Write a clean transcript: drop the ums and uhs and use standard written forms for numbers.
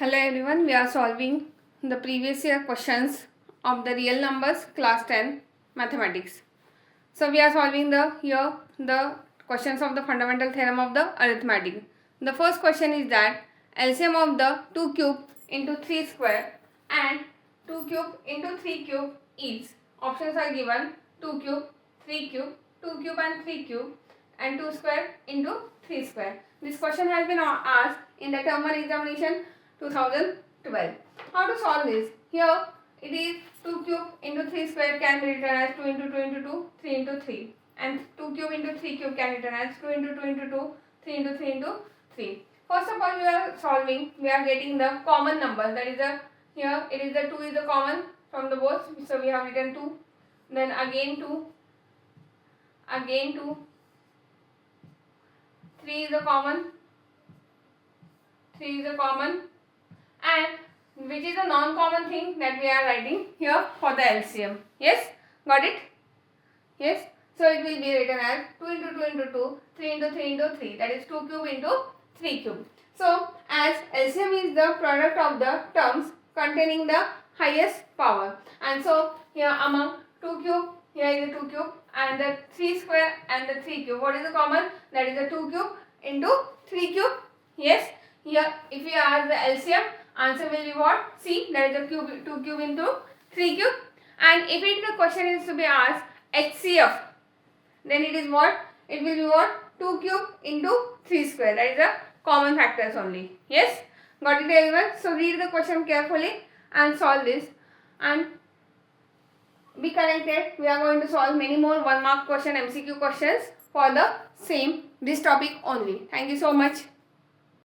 Hello everyone, we are solving the previous year questions of the real numbers class 10 mathematics. So we are solving the questions of the fundamental theorem of the arithmetic. The first question is that LCM of the 2 cube into 3 square and 2 cube into 3 cube is, options are given, 2 cube, 3 cube, 2 cube and 3 cube and 2 square into 3 square. This question has been asked in the term 1 examination 2012. How to solve this? Here it is 2 cube into 3 square can be written as 2 into 2 into 2, 3 into 3. And 2 cube into 3 cube can be written as 2 into 2 into 2, 3 into 3 into 3. First of all, we are solving, we are getting the common number. That is here it is the 2 is the common from the both. So we have written 2. Then again 2. Again 2. 3 is the common. 3 is the common. And which is a non-common thing that we are writing here for the LCM. Yes? Got it? Yes? So it will be written as 2 into 2 into 2, 3 into 3 into 3. That is 2 cube into 3 cube. So as LCM is the product of the terms containing the highest power. And so here among 2 cube, here is the 2 cube and the 3 square and the 3 cube. What is the common? That is the 2 cube into 3 cube. Yes? Here if we ask the LCM, answer will be what? C, that is the cube, 2 cube into 3 cube. And if the question is to be asked HCF, then it is what? It will be what? 2 cube into 3 square. That is the common factors only. Yes? Got it everyone? So read the question carefully and solve this. And be connected. We are going to solve many more 1 mark question MCQ questions for the same this topic only. Thank you so much.